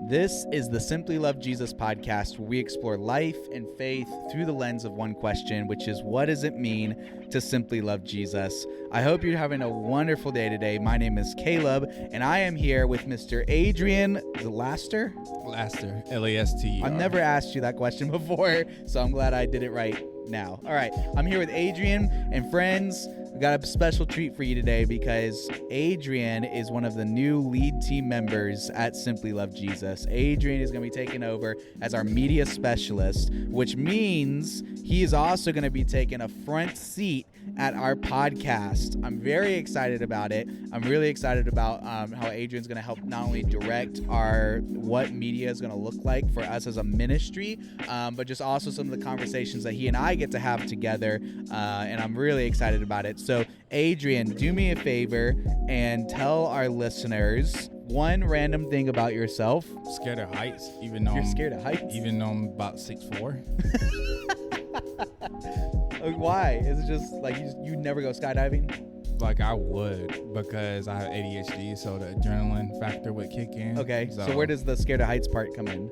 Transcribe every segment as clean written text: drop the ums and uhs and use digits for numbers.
This is the Simply Love Jesus podcast, where we explore life and faith through the lens of one question, which is, what does it mean to simply love Jesus? I hope you're having a wonderful day today. My name is Caleb, and I am here with Mr. Adrian Laster. Laster, L-A-S-T-E-R. I've never asked you that question before, so I'm glad I did it right now. All right, I'm here with Adrian, and friends, we got a special treat for you today because Adrian is one of the new lead team members at Simply Love Jesus. Adrian is going to be taking over as our media specialist, which means he is also going to be taking a front seat at our podcast. I'm very excited about it. I'm really excited about how Adrian's going to help not only direct what media is going to look like for us as a ministry, but just also some of the conversations that he and I get to have together, and I'm really excited about it. So, Adrian, do me a favor and tell our listeners one random thing about yourself. Scared of heights, even though You're scared of heights? Even though I'm about 6'4". Why? Is it just like you never go skydiving? Like I would, because I have ADHD, so the adrenaline factor would kick in. Okay, so where does the scared of heights part come in?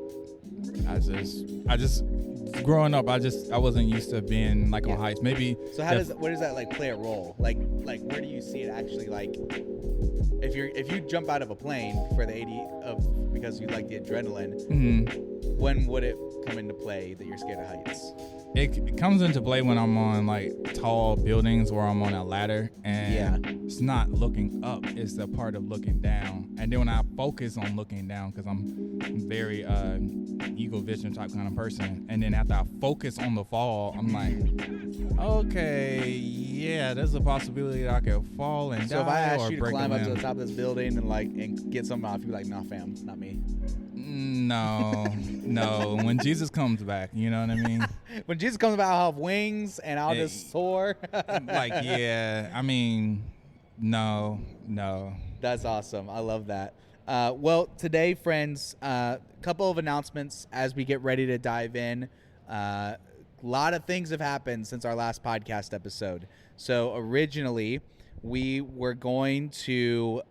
I just growing up, I wasn't used to being like on heights. Maybe. So where does that like play a role? Like where do you see it actually, like if you jump out of a plane for the because you like the adrenaline, when would it come into play that you're scared of heights? It comes into play when I'm on like tall buildings or I'm on a ladder, and it's not looking up, it's the part of looking down. And then when I focus on looking down, because I'm very eagle vision type kind of person, and then after I focus on the fall, I'm like, okay, yeah, there's a possibility that I could fall and die. So if I asked or you to break climb a up to limb. the top of this building and get something off, you'd be like, nah fam, not me. No. When Jesus comes back, you know what I mean? When Jesus comes back, I'll have wings and I'll just soar. No. That's awesome. I love that. Well, today, friends, a couple of announcements as we get ready to dive in. A lot of things have happened since our last podcast episode. So originally, we were going to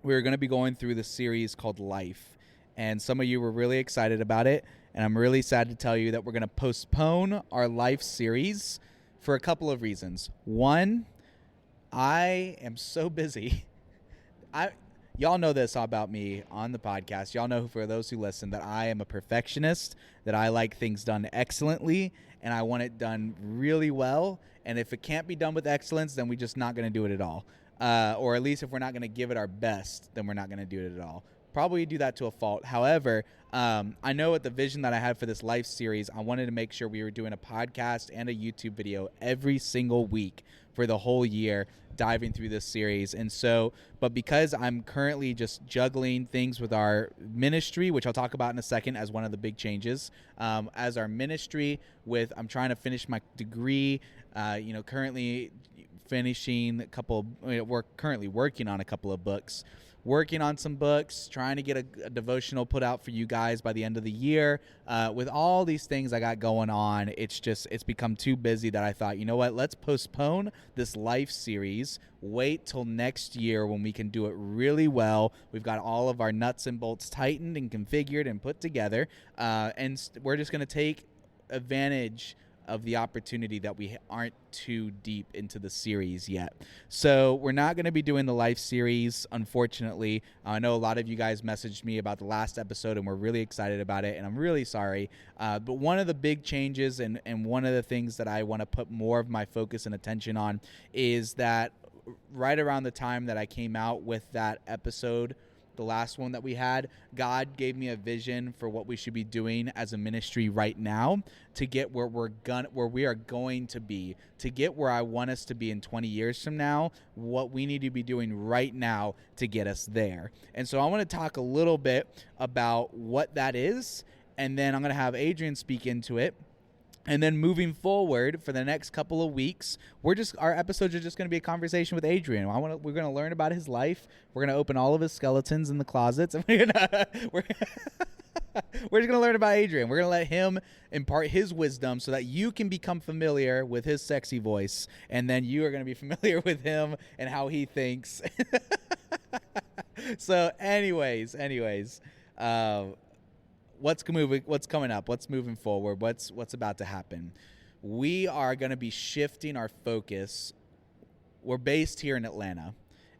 be going through the series called Life. And some of you were really excited about it. And I'm really sad to tell you that we're going to postpone our Life series for a couple of reasons. One, I am so busy. Y'all know this about me on the podcast. Y'all know, for those who listen, that I am a perfectionist, that I like things done excellently, and I want it done really well. And if it can't be done with excellence, then we're just not going to do it at all. Or at least if we're not going to give it our best, then we're not going to do it at all. Probably do that to a fault. However, I know with the vision that I had for this Life series, I wanted to make sure we were doing a podcast and a YouTube video every single week for the whole year, diving through this series. And so, but because I'm currently just juggling things with our ministry, which I'll talk about in a second as one of the big changes, as our ministry I'm trying to finish my degree, currently finishing we're currently working on a couple of books. Working on some books, trying to get a devotional put out for you guys by the end of the year. With all these things I got going on, it's become too busy that I thought, you know what, let's postpone this Life series, wait till next year when we can do it really well. We've got all of our nuts and bolts tightened and configured and put together, and we're just going to take advantage of the opportunity that we aren't too deep into the series yet. So we're not going to be doing the Life series, unfortunately. I know a lot of you guys messaged me about the last episode, and we're really excited about it, and I'm really sorry. But one of the big changes and one of the things that I want to put more of my focus and attention on is that right around the time that I came out with that episode, the last one that we had, God gave me a vision for what we should be doing as a ministry right now to get where we are going to be, to get where I want us to be in 20 years from now, what we need to be doing right now to get us there. And so I want to talk a little bit about what that is, and then I'm going to have Adrian speak into it. And then moving forward for the next couple of weeks, our episodes are just going to be a conversation with Adrian. We're going to learn about his life. We're going to open all of his skeletons in the closets, and we're just going to learn about Adrian. We're going to let him impart his wisdom so that you can become familiar with his sexy voice, and then you are going to be familiar with him and how he thinks. So anyways, What's coming up? What's moving forward? What's about to happen? We are going to be shifting our focus. We're based here in Atlanta,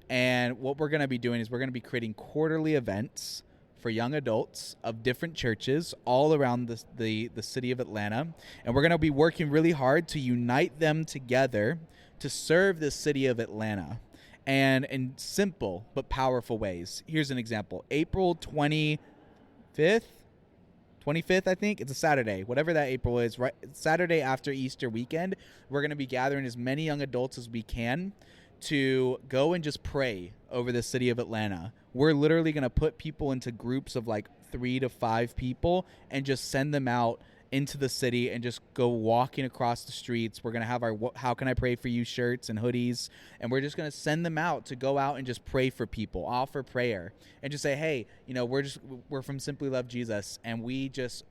and what we're going to be doing is we're going to be creating quarterly events for young adults of different churches all around the city of Atlanta, and we're going to be working really hard to unite them together to serve the city of Atlanta, and in simple but powerful ways. Here's an example. April 25th, I think. It's a Saturday. Whatever that April is, right? Saturday after Easter weekend, we're going to be gathering as many young adults as we can to go and just pray over the city of Atlanta. We're literally going to put people into groups of like 3 to 5 people and just send them out into the city and just go walking across the streets. We're going to have our How Can I Pray For You shirts and hoodies, and we're just going to send them out to go out and just pray for people, offer prayer, and just say, hey, we're from Simply Love Jesus, and we just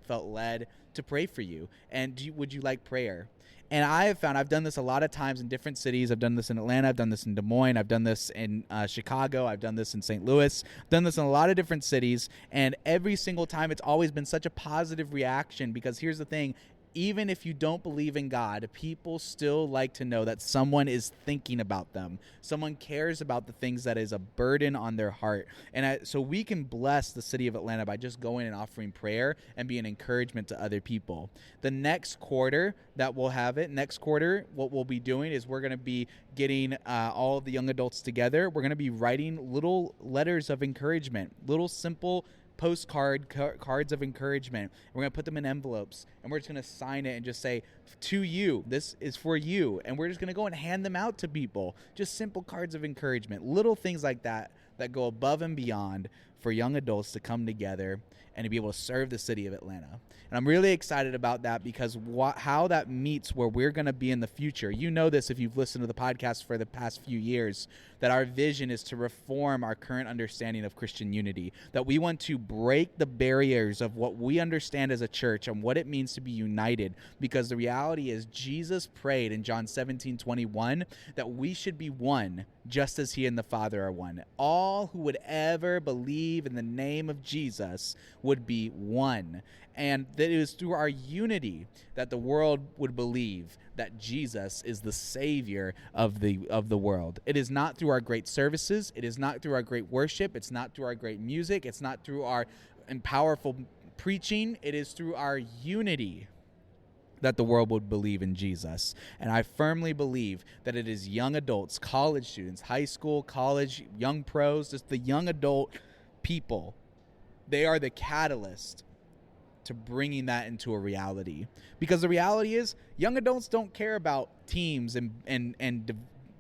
felt led to pray for you, and would you like prayer? And I have found, I've done this a lot of times in different cities. I've done this in Atlanta. I've done this in Des Moines. I've done this in Chicago. I've done this in St. Louis. I've done this in a lot of different cities. And every single time, it's always been such a positive reaction, because here's the thing. Even if you don't believe in God, people still like to know that someone is thinking about them. Someone cares about the things that is a burden on their heart. And so we can bless the city of Atlanta by just going and offering prayer and be an encouragement to other people. The next quarter that we'll have it, what we'll be doing is we're going to be getting all of the young adults together. We're going to be writing little letters of encouragement, little simple cards of encouragement. We're going to put them in envelopes, and we're just going to sign it and just say, to you, this is for you. And we're just going to go and hand them out to people. Just simple cards of encouragement, little things like that go above and beyond for young adults to come together and to be able to serve the city of Atlanta. And I'm really excited about that, because how that meets where we're going to be in the future. You know this if you've listened to the podcast for the past few years, that our vision is to reform our current understanding of Christian unity, that we want to break the barriers of what we understand as a church and what it means to be united, because the reality is Jesus prayed in John 17:21 that we should be one just as he and the Father are one. All who would ever believe in the name of Jesus would be one. And that it was through our unity that the world would believe that Jesus is the Savior of the world. It is not through our great services. It is not through our great worship. It's not through our great music. It's not through our powerful preaching. It is through our unity that the world would believe in Jesus. And I firmly believe that it is young adults, college students, high school, college, young pros, just the young adult people. They are the catalyst to bringing that into a reality. Because the reality is, young adults don't care about teams and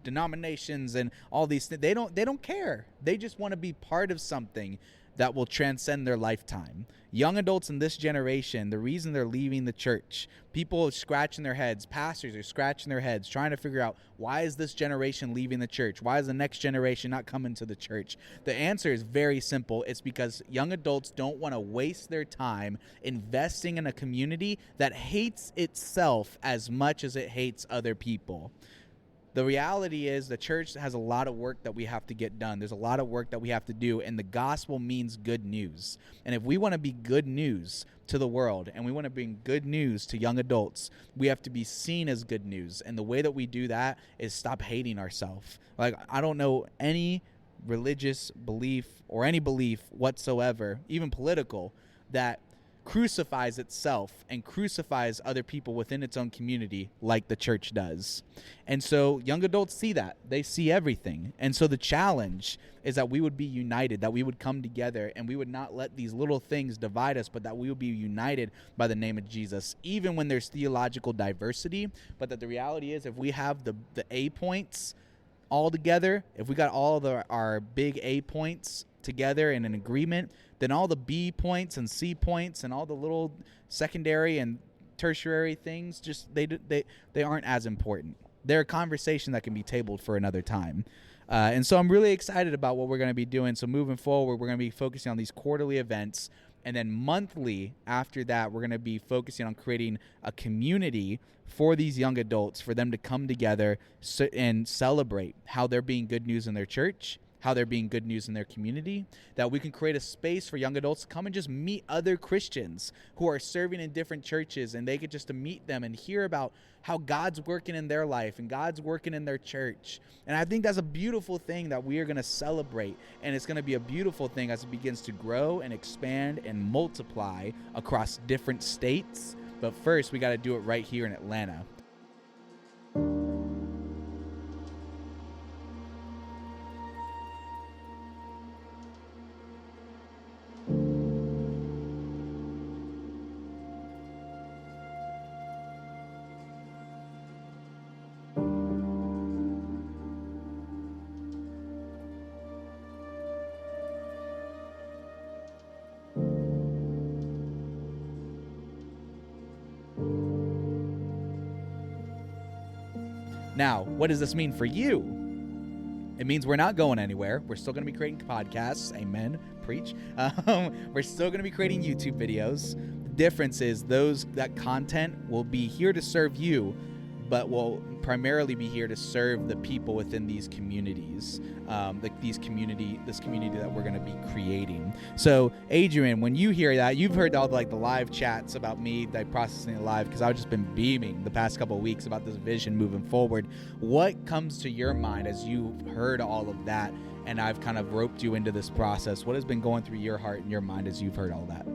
denominations and all these things. They don't care. They just want to be part of something that will transcend their lifetime. Young adults in this generation, the reason they're leaving the church, people are scratching their heads, pastors are scratching their heads, trying to figure out, why is this generation leaving the church? Why is the next generation not coming to the church? The answer is very simple. It's because young adults don't want to waste their time investing in a community that hates itself as much as it hates other people. The reality is the church has a lot of work that we have to get done. There's a lot of work that we have to do, and the gospel means good news. And if we want to be good news to the world, and we want to bring good news to young adults, we have to be seen as good news. And the way that we do that is stop hating ourselves. Like, I don't know any religious belief or any belief whatsoever, even political, that crucifies itself and crucifies other people within its own community like the church does. And so young adults see that. They see everything. And so the challenge is that we would be united, that we would come together, and we would not let these little things divide us, but that we would be united by the name of Jesus, even when there's theological diversity. But that the reality is, if we have the A points all together, if we got all of our big A points together in an agreement, then all the B points and C points and all the little secondary and tertiary things, just they aren't as important. They're a conversation that can be tabled for another time. And so I'm really excited about what we're going to be doing. So moving forward, we're going to be focusing on these quarterly events. And then monthly after that, we're going to be focusing on creating a community for these young adults, for them to come together and celebrate how they're being good news in their church how they're being good news in their community, that we can create a space for young adults to come and just meet other Christians who are serving in different churches, and they get just to meet them and hear about how God's working in their life and God's working in their church. And I think that's a beautiful thing that we are going to celebrate, and it's going to be a beautiful thing as it begins to grow and expand and multiply across different states. But first, we got to do it right here in Atlanta. Now, what does this mean for you? It means we're not going anywhere. We're still going to be creating podcasts. Amen. Preach. We're still going to be creating YouTube videos. The difference is that content will be here to serve you, but will primarily be here to serve the people within these communities, this community that we're going to be creating. So, Adrian, when you hear that, you've heard all the live chats about me, processing it live, because I've just been beaming the past couple of weeks about this vision moving forward. What comes to your mind as you've heard all of that, and I've kind of roped you into this process? What has been going through your heart and your mind as you've heard all that?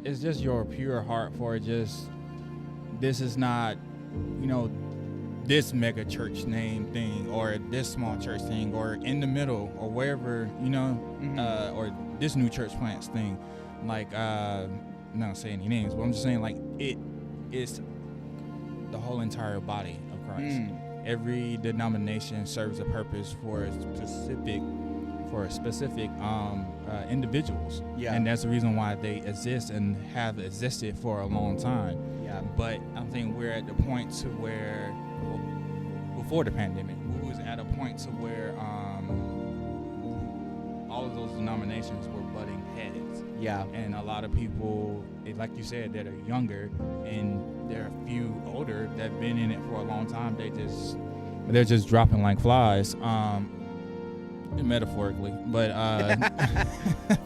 It's just your pure heart for this is not, this mega church name thing or this small church thing or in the middle or wherever, or this new church plants thing. I'm not saying any names, but I'm just saying it is the whole entire body of Christ. Every denomination serves a purpose for specific individuals. Yeah. And that's the reason why they exist and have existed for a long time. Yeah. But I think we're at the point to where, before the pandemic, we was at a point to where all of those denominations were butting heads. Yeah. And a lot of people, like you said, that are younger, and there are a few older that have been in it for a long time. They're just dropping like flies. Metaphorically, but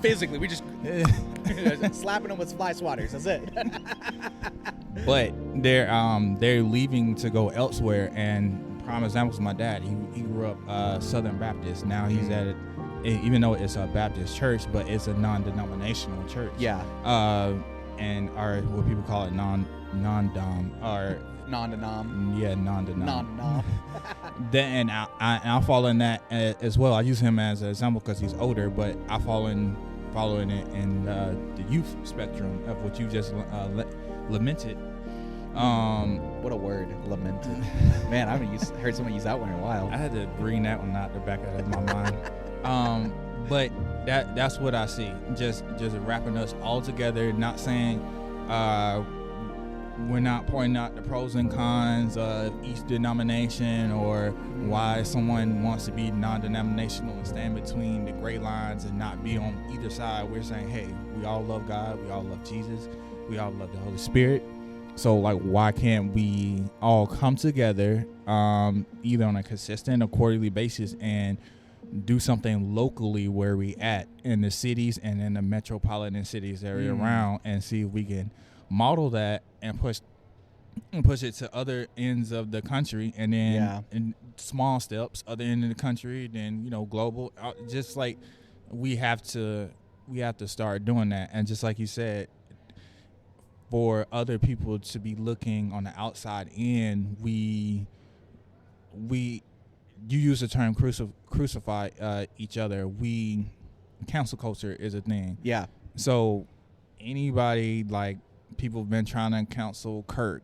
physically, we just slapping them with fly swatters. That's it. But they're leaving to go elsewhere. And prime example is my dad. He grew up Southern Baptist. Now he's at it, even though it's a Baptist church, but it's a non-denominational church. Yeah. And what people call it non-dom or non-denom. Yeah, non-denom. Non-denom. And I follow in that as well. I use him as an example because he's older, but I follow in it the youth spectrum of what you just lamented. What a word, lamented. Man, I haven't heard someone use that one in a while. I had to bring that one out the back of my mind. But that's what I see. Just wrapping us all together, not saying we're not pointing out the pros and cons of each denomination or why someone wants to be non-denominational and stand between the gray lines and not be on either side. We're saying, hey, we all love God. We all love Jesus. We all love the Holy Spirit. So, why can't we all come together either on a consistent or quarterly basis and do something locally where we at in the cities and in the metropolitan cities area around, and see if we can model that and push it to other ends of the country, and then in small steps, other end of the country, then global. Just we have to start doing that. And just like you said, for other people to be looking on the outside in, you use the term crucify each other. Cancel culture is a thing. Yeah. So anybody people have been trying to counsel Kirk.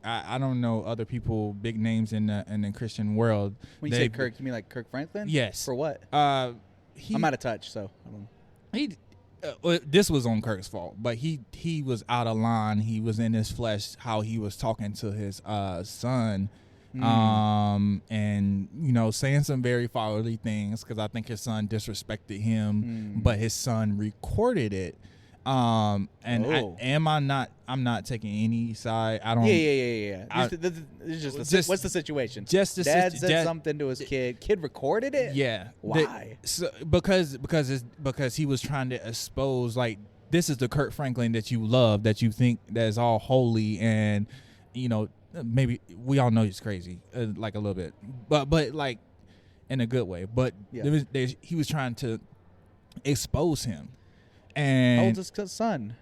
I don't know other people, big names in the Christian world. When you say Kirk, you mean like Kirk Franklin? Yes. For what? I'm out of touch, so I don't know. This was on Kirk's fault, but he was out of line. He was in his flesh. How he was talking to his son, and saying some very fatherly things because I think his son disrespected him, but his son recorded it. And I'm not taking any side. I don't. Yeah. What's the situation? Dad said something to his kid. Kid recorded it. Yeah. Why? Because he was trying to expose, like, this is the Kurt Franklin that you love, that you think that is all holy, and maybe we all know he's crazy, like a little bit, but like in a good way. But he was trying to expose him. And how old is his son?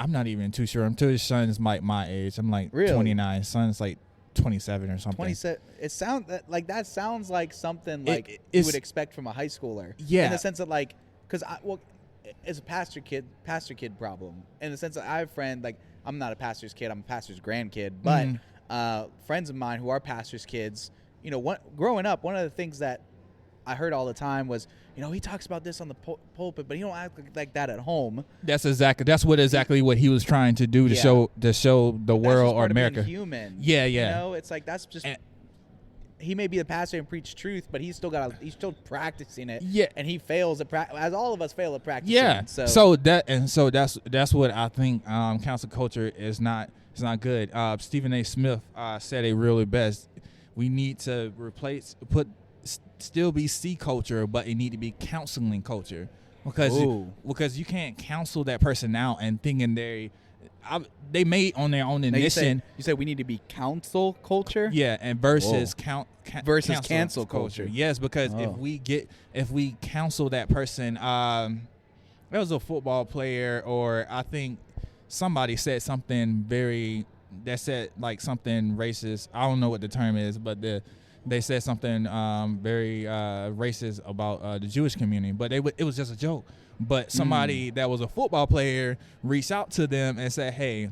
I'm not even too sure. I'm sure his son is like my age. I'm like 29. His son's like 27 or something. 27. It sounds like something like you would expect from a high schooler. Yeah. In the sense that, like, because it's a pastor kid problem. In the sense that I have a friend, like, I'm not a pastor's kid. I'm a pastor's grandkid. But friends of mine who are pastor's kids, growing up, one of the things that I heard all the time was, he talks about this on the pulpit, but he don't act like that at home. That's exactly what he was trying to do to show the world or America. Of being human. Yeah. It's like that's just. He may be the pastor and preach truth, but he's still practicing it. Yeah, and he fails as all of us fail at practicing. Yeah, it, so that's what I think. Council culture is not. It's not good. Stephen A. Smith said it really best. We need to still be C culture, but it need to be counseling culture, because you can't counsel that person out and thinking they made on their own initiative. You said we need to be counsel culture. Yeah, and versus versus cancel culture. Yes, because if we counsel that person, there was a football player, or I think somebody said something like something racist. I don't know what the term is, but they said something very racist about the Jewish community, but it was just a joke. But somebody that was a football player reached out to them and said, "Hey,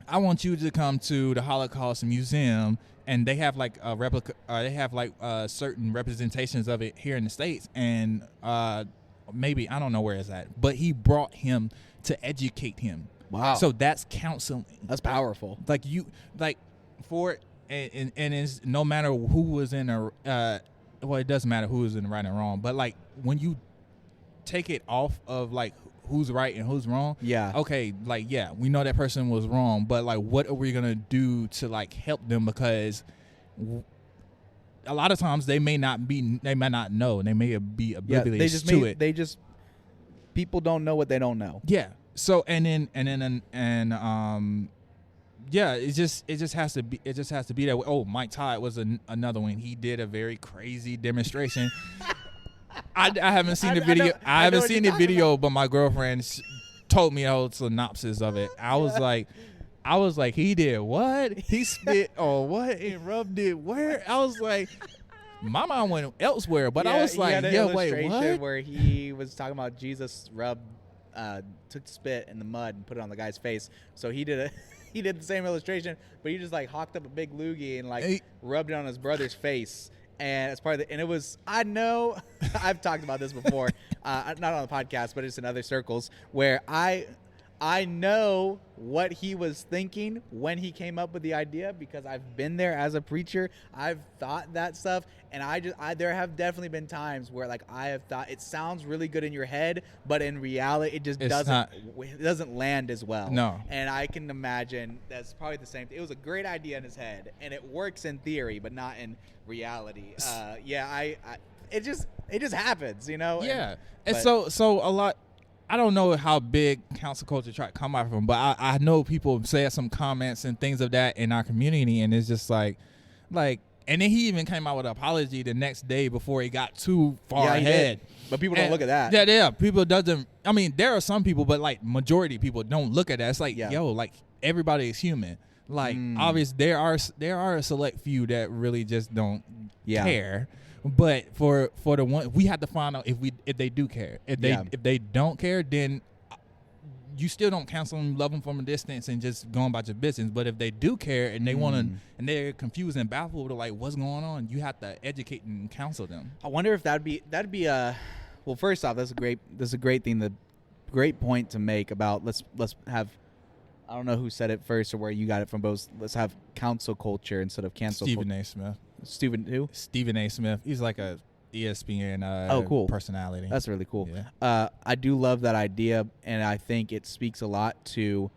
I want you to come to the Holocaust Museum," and they have like a replica. They have like certain representations of it here in the States, and maybe I don't know where it's at. But he brought him to educate him. Wow! So that's counseling. That's powerful. And it's no matter who was in it doesn't matter who was in the right and wrong, but like when you take it off of like who's right and who's wrong, okay, like we know that person was wrong, but like what are we gonna do to like help them, because a lot of times they may not know, they may be oblivious to it. People don't know what they don't know. So it just has to be that way. Oh, Mike Todd was another one. He did a very crazy demonstration. I haven't seen the video. I haven't seen the video, but my girlfriend told me the whole synopsis of it. I was like, he did what? He spit or what? And rubbed it where? I was like, my mind went elsewhere. But I was like, wait, what? Where he was talking about Jesus took spit in the mud and put it on the guy's face. So he did the same illustration, but he just like hawked up a big loogie and like rubbed it on his brother's face. And it's part of and it was, I know, I've talked about this before, not on the podcast, but it's in other circles, where I know what he was thinking when he came up with the idea, because I've been there as a preacher. I've thought that stuff, and there have definitely been times where like I have thought it sounds really good in your head, but in reality it just doesn't land as well. No. And I can imagine that's probably the same thing. It was a great idea in his head, and it works in theory, but not in reality. It just happens, Yeah. So a lot. I don't know how big council culture try to come out from, but I know people say some comments and things of that in our community, and it's just like, and then he even came out with an apology the next day before he got too far ahead. But people don't look at that. Yeah, people doesn't. I mean, there are some people, but like majority of people don't look at that. It's like, like everybody is human. Like obviously there are a select few that really just don't care. But for the one, we have to find out if they do care. If they don't care, then you still don't counsel them, love them from a distance, and just go about your business. But if they do care and they want to, and they're confused and baffled to like what's going on, you have to educate and counsel them. I wonder if that'd be well. First off, that's a great thing. The great point to make about let's have. I don't know who said it first or where you got it from, but let's have counsel culture instead of cancel. Stephen A. Smith. Stephen who? Stephen A. Smith. He's like a ESPN cool. personality. That's really cool. Yeah. I do love that idea, and I think it speaks a lot to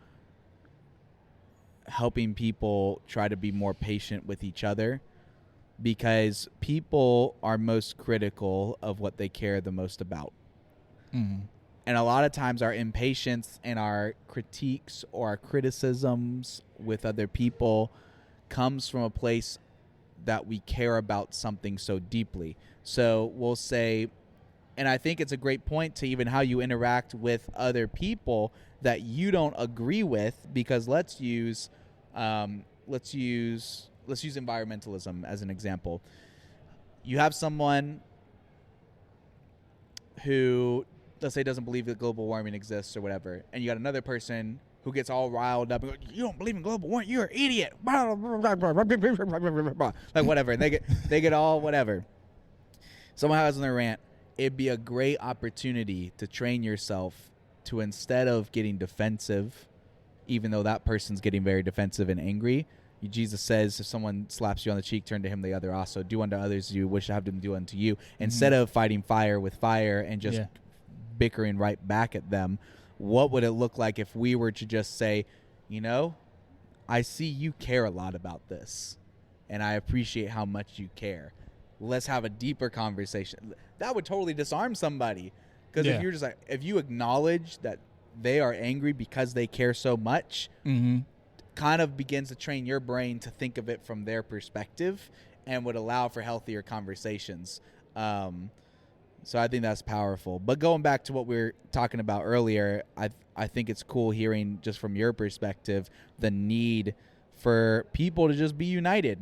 helping people try to be more patient with each other, because people are most critical of what they care the most about. Mm-hmm. And a lot of times our impatience and our critiques or our criticisms with other people comes from a place that we care about something so deeply. So we'll say, and I think it's a great point to even how you interact with other people that you don't agree with, because let's use environmentalism as an example. You have someone who, let's say, doesn't believe that global warming exists or whatever, and you got another person who gets all riled up and goes, you don't believe in global warming, you're an idiot, like whatever, and they get all whatever. Someone has on their rant. It'd be a great opportunity to train yourself to, instead of getting defensive, even though that person's getting very defensive and angry, Jesus says, if someone slaps you on the cheek, turn to him the other also. Do unto others you wish to have them do unto you. Instead of fighting fire with fire and just bickering right back at them, what would it look like if we were to just say, you know, I see you care a lot about this, and I appreciate how much you care. Let's have a deeper conversation. That would totally disarm somebody. Because if you're just like, if you acknowledge that they are angry because they care so much, kind of begins to train your brain to think of it from their perspective, and would allow for healthier conversations. So I think that's powerful. But going back to what we were talking about earlier, I think it's cool hearing just from your perspective the need for people to just be united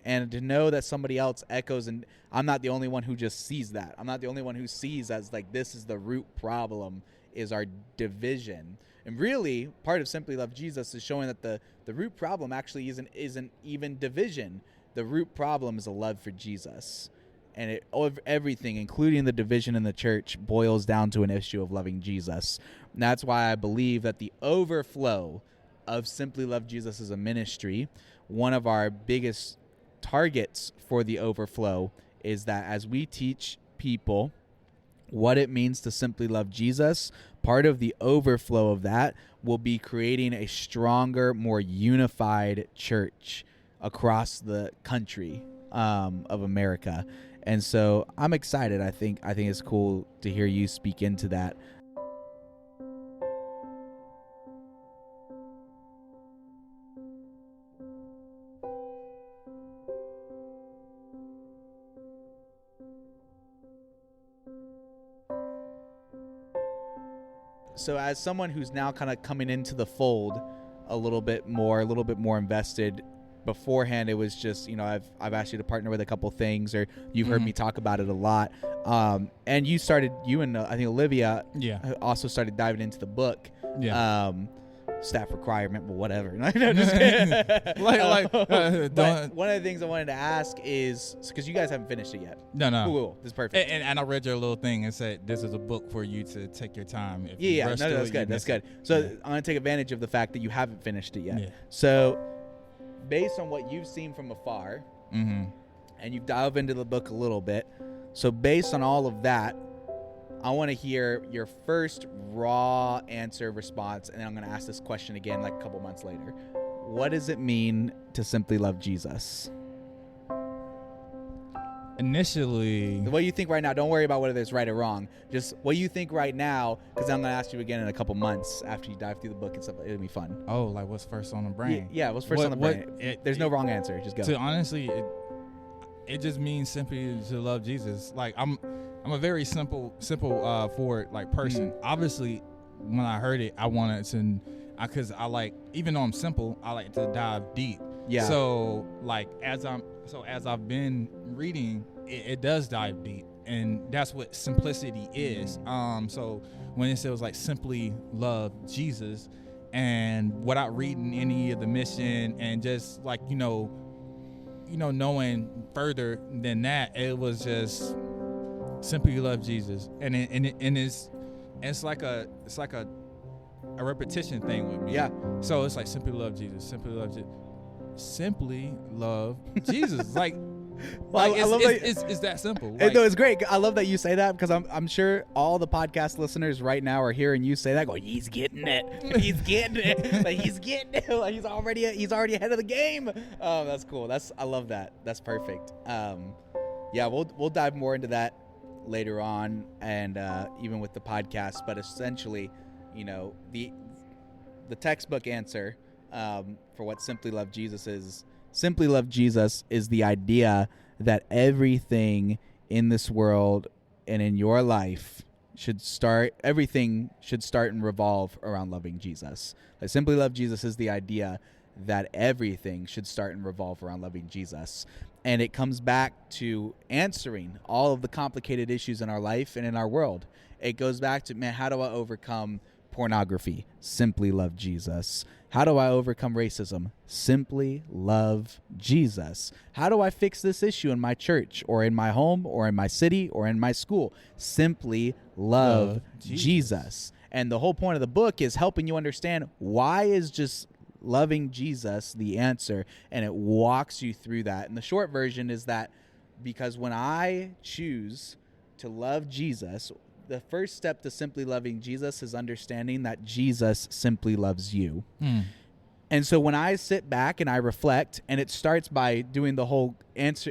and to know that somebody else echoes. And I'm not the only one who just sees that. I'm not the only one who sees as like, this is the root problem, is our division. And really, part of Simply Love Jesus is showing that the root problem actually isn't even division. The root problem is a love for Jesus. And everything, including the division in the church, boils down to an issue of loving Jesus. And that's why I believe that the overflow of Simply Love Jesus as a ministry, one of our biggest targets for the overflow is that as we teach people what it means to simply love Jesus, part of the overflow of that will be creating a stronger, more unified church across the country of America. And so I'm excited. I think it's cool to hear you speak into that. So as someone who's now kind of coming into the fold a little bit more invested, beforehand it was just, I've asked you to partner with a couple things, or you've heard me talk about it a lot. And you and I think Olivia also started diving into the book. Staff requirement, but whatever. No, just kidding. But one of the things I wanted to ask is, because you guys haven't finished it yet. No. Cool. This is perfect. And I read your little thing and said this is a book for you to take your time. That's good. That's good. So I'm going to take advantage of the fact that you haven't finished it yet. Yeah. So based on what you've seen from afar, and you've dived into the book a little bit, so based on all of that, I want to hear your first raw answer response, and then I'm going to ask this question again like a couple months later. What does it mean to simply love Jesus? Initially, what do you think right now? Don't worry about whether it's right or wrong. Just what you think right now, because I'm going to ask you again in a couple months after you dive through the book and stuff. It'll be fun. Oh, like what's first on the brain? Yeah, what's first on the brain? There's no wrong answer. Just go. So honestly, it just means simply to love Jesus. Like I'm a very simple forward like person. Obviously, when I heard it, I wanted to, because I like, even though I'm simple, I like to dive deep. Yeah. So like as I've been reading, it does dive deep, and that's what simplicity is. So when it says like simply love Jesus, and without reading any of the mission, and just like knowing further than that, it was just simply love Jesus, and it's like a repetition thing with me. Yeah. So it's like simply love Jesus, simply love Jesus, simply love Jesus. Like Well, Like, I love that. it's that simple. And Like, no, it's great. I love that you say that because I'm sure all the podcast listeners right now are hearing you say that. Going, he's getting it. He's getting it. Like, he's getting it. Like, he's already ahead of the game. That's cool. I love that. That's perfect. Yeah, we'll dive more into that later on, and even with the podcast. But essentially, you know, the textbook answer for what Simply Love Jesus is. Simply Love Jesus is the idea that everything in this world and in your life everything should start and revolve around loving Jesus. Like, Simply Love Jesus is the idea that everything should start and revolve around loving Jesus. And it comes back to answering all of the complicated issues in our life and in our world. It goes back to, man, how do I overcome pornography? Simply love Jesus. How do I overcome racism? Simply love Jesus. How do I fix this issue in my church or in my home or in my city or in my school? Simply love Jesus. And the whole point of the book is helping you understand why is just loving Jesus the answer, and it walks you through that. And the short version is that because when I choose to love Jesus, the first step to simply loving Jesus is understanding that Jesus simply loves you. And so when I sit back and I reflect, and it starts by doing the whole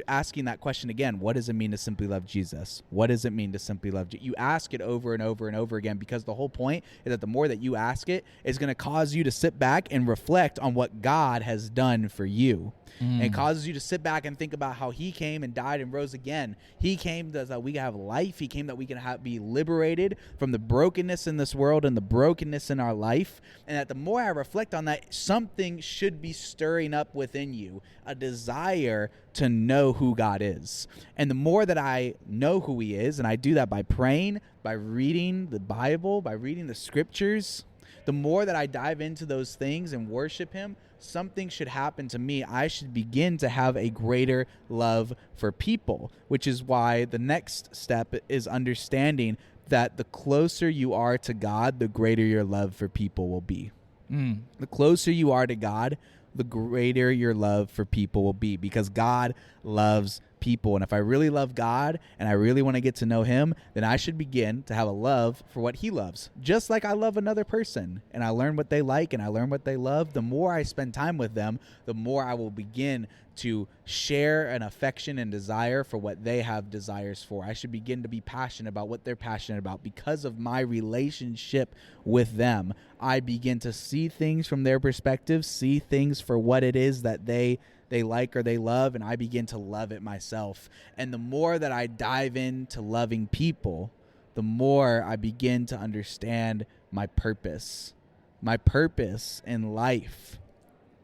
asking that question again, what does it mean to simply love Jesus? What does it mean to simply love Jesus? You ask it over and over and over again, because the whole point is that the more that you ask it, it's going to cause you to sit back and reflect on what God has done for you. And it causes you to sit back and think about how he came and died and rose again. He came so that we can have life. He came that we can be liberated from the brokenness in this world and the brokenness in our life. And that the more I reflect on that, something should be stirring up within you, a desire to know who God is. And the more that I know who he is, and I do that by praying, by reading the Bible, by reading the scriptures, the more that I dive into those things and worship him, something should happen to me. I should begin to have a greater love for people, which is why the next step is understanding that the closer you are to God, the greater your love for people will be. The closer you are to God, the greater your love for people will be, because God loves people. And if I really love God and I really want to get to know him, then I should begin to have a love for what he loves, just like I love another person and I learn what they like and I learn what they love. The more I spend time with them, the more I will begin to share an affection and desire for what they have desires for. I should begin to be passionate about what they're passionate about. Because of my relationship with them, I begin to see things from their perspective, see things for what it is that they like or they love, and I begin to love it myself. And the more that I dive into loving people, the more I begin to understand my purpose. My purpose in life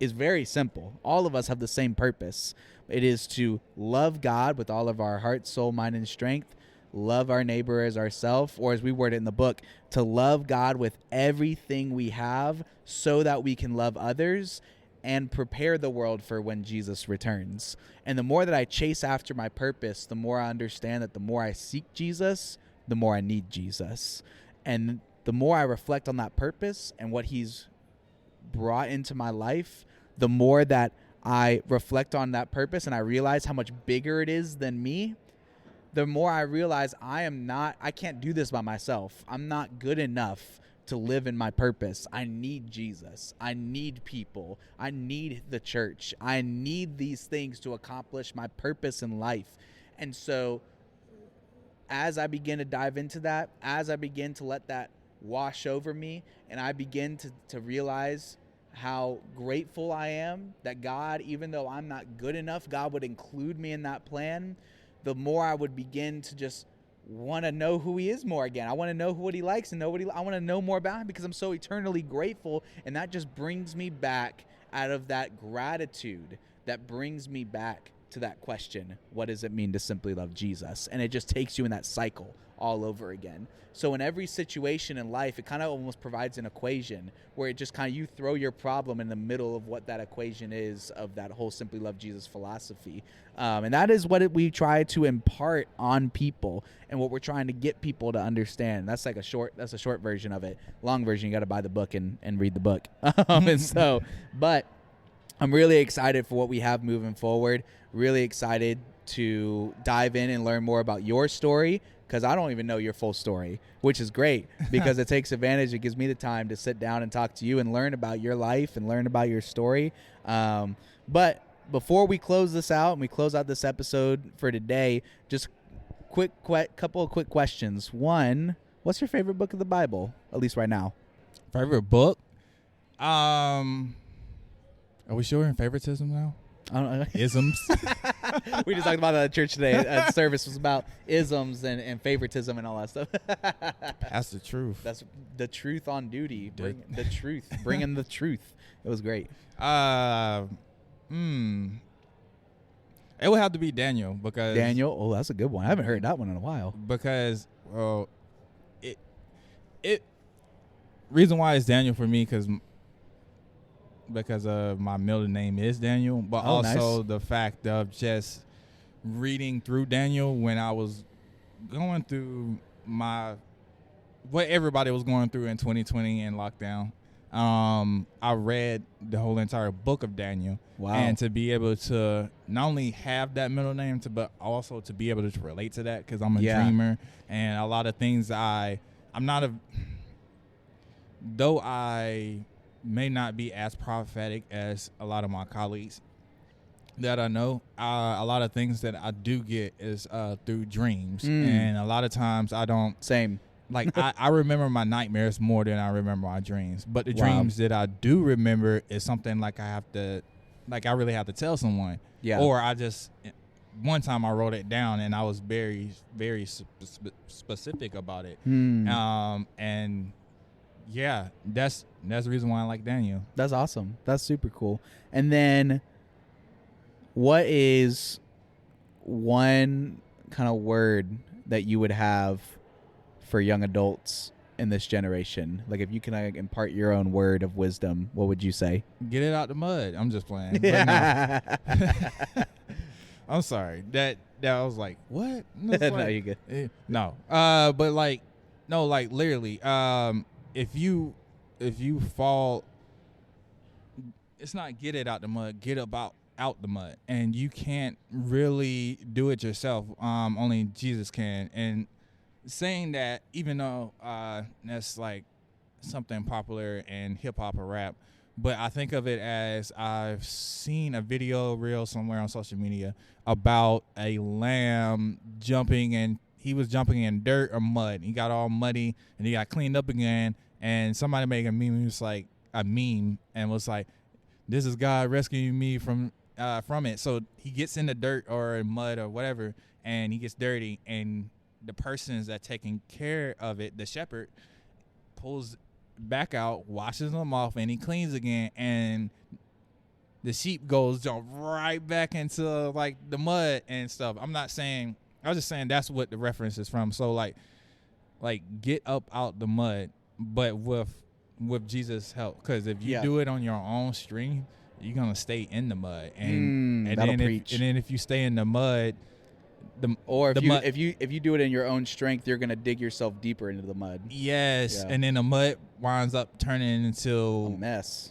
is very simple. All of us have the same purpose. It is to love God with all of our heart, soul, mind, and strength, love our neighbor as ourselves, or as we word it in the book, to love God with everything we have so that we can love others and prepare the world for when Jesus returns. And the more that I chase after my purpose, the more I understand that the more I seek Jesus, the more I need Jesus. And the more I reflect on that purpose and what he's brought into my life, the more that I reflect on that purpose and I realize how much bigger it is than me, the more I realize I can't do this by myself. I'm not good enough to live in my purpose. I need Jesus. I need people. I need the church. I need these things to accomplish my purpose in life. And so as I begin to dive into that, as I begin to let that wash over me, and I begin to realize how grateful I am that God, even though I'm not good enough, God would include me in that plan, the more I would begin to just want to know who he is more again. I want to know what he likes and I want to know more about him, because I'm so eternally grateful. And that just brings me back out of that gratitude, that brings me back to that question, what does it mean to simply love Jesus? And it just takes you in that cycle all over again. So in every situation in life, it kind of almost provides an equation where it just kind of, you throw your problem in the middle of what that equation is of that whole Simply Love Jesus philosophy. And that is what we try to impart on people and what we're trying to get people to understand. That's a short version of it. Long version, you got to buy the book and read the book. But I'm really excited for what we have moving forward. Really excited to dive in and learn more about your story, because I don't even know your full story, which is great because it takes advantage. It gives me the time to sit down and talk to you and learn about your life and learn about your story. But before we close this out and we close out this episode for today, just couple of quick questions. One, what's your favorite book of the Bible, at least right now? Favorite book? Are we sure in favoritism now? I don't know. Isms. We just talked about that at church today. Service was about isms and favoritism and all that stuff. That's the truth. That's the truth on duty. Bring the truth. Bring in the truth. It was great. It would have to be Daniel, because Daniel. Oh, that's a good one. I haven't heard that one in a while. Because reason why it's Daniel for me because my middle name is Daniel, but also nice. the fact of just reading through Daniel when I was going through what everybody was going through in 2020 in lockdown. I read the whole entire book of Daniel. Wow. And to be able to not only have that middle name, but also to be able to relate to that, because I'm a dreamer, and a lot of things though I may not be as prophetic as a lot of my colleagues that I know, a lot of things that I do get is through dreams. And a lot of times I don't. Same. Like, I remember my nightmares more than I remember my dreams. But the dreams that I do remember is something like I really have to tell someone. Yeah. Or one time I wrote it down and I was very, very specific about it. And yeah, that's the reason why I like Daniel. That's awesome. That's super cool. And then what is one kind of word that you would have for young adults in this generation? Like, if you can impart your own word of wisdom, what would you say? Get it out the mud. I'm just playing. No. I'm sorry. That I was like, what? No, no, you're good. No. But like, no, like literally, if you fall, it's not get it out the mud, get out the mud. And you can't really do it yourself. Only Jesus can. And saying that, even though that's like something popular in hip hop or rap, but I think of it as I've seen a video reel somewhere on social media about a lamb jumping, and he was jumping in dirt or mud. He got all muddy and he got cleaned up again. And somebody made a meme. It was like a meme and was like, "This is God rescuing me from it." So he gets in the dirt or mud or whatever, and he gets dirty, and the persons that taking care of it, the shepherd, pulls back out, washes them off, and he cleans again, and the sheep jump right back into like the mud and stuff. I was just saying that's what the reference is from. So like get up out the mud, but with Jesus' help, because if you do it on your own strength, you're gonna stay in the mud, and then if you stay in the mud, if you do it in your own strength, you're gonna dig yourself deeper into the mud. Yes, and then the mud winds up turning into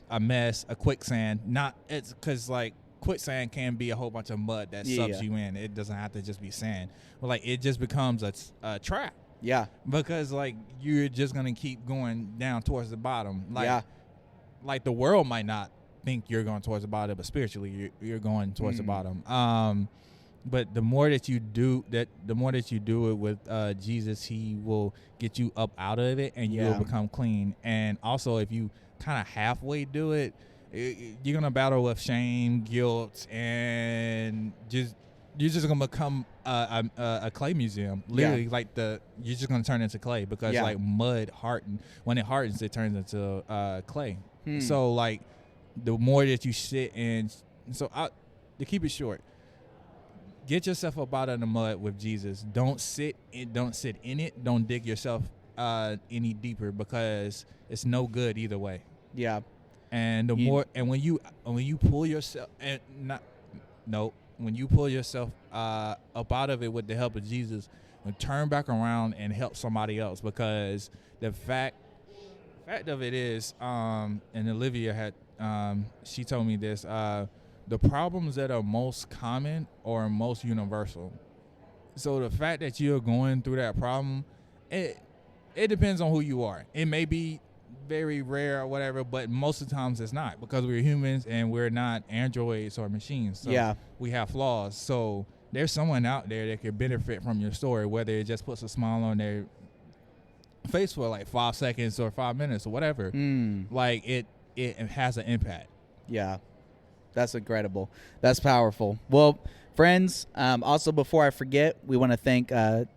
a mess, a quicksand. It's because like quicksand can be a whole bunch of mud that sucks you in. It doesn't have to just be sand, but like it just becomes a trap. Yeah, because like you're just gonna keep going down towards the bottom. Like the world might not think you're going towards the bottom, but spiritually you're going towards the bottom. But the more that you do it with Jesus, he will get you up out of it, and you will become clean. And also, if you kind of halfway do it, you're gonna battle with shame, guilt, and you're just gonna become a clay museum. Literally, you're just gonna turn into clay, because like mud when it hardens, it turns into clay. So like the more that you sit to keep it short, get yourself up out of the mud with Jesus. Don't sit in it. Don't dig yourself any deeper, because it's no good either way. Yeah. And when you pull yourself when you pull yourself up out of it with the help of Jesus, turn back around and help somebody else, because the fact of it is, and Olivia had she told me this, the problems that are most common are most universal. So the fact that you're going through that problem, it depends on who you are. It may be very rare or whatever, but most of the times it's not, because we're humans and we're not androids or machines. So we have flaws. So there's someone out there that could benefit from your story, whether it just puts a smile on their face for like 5 seconds or 5 minutes or whatever. Like it has an impact. Yeah, that's incredible. That's powerful. Well, friends, also before I forget, we want to thank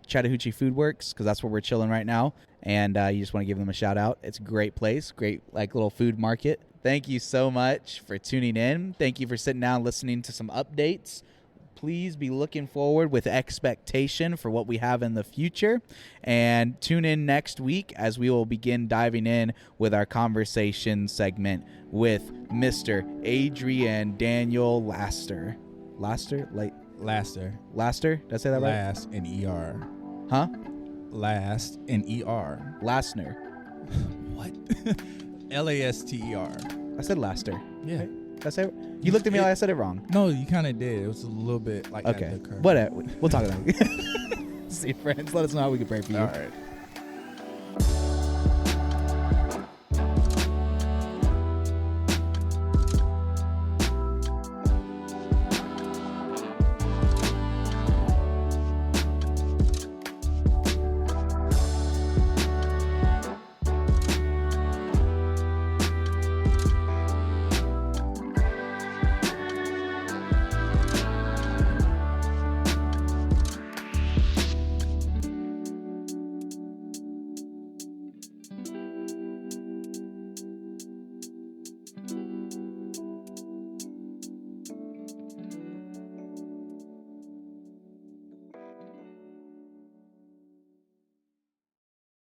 Chattahoochee Food Works, because that's where we're chilling right now. And you just want to give them a shout out. It's a great place, great like little food market. Thank you so much for tuning in. Thank you for sitting down and listening to some updates. Please be looking forward with expectation for what we have in the future. And tune in next week as we will begin diving in with our conversation segment with Mr. Adrian Daniel Laster. Laster? Laster? Did I say that right? Last and ER. Huh? Last and ER. Lastner. What? Laster. I said Laster. Yeah. Right? Did I say it? You looked at me like I said it wrong. No, you kind of did. It was a little bit like okay. Whatever. We'll talk about it. See, friends. Let us know how we can pray for you. All right.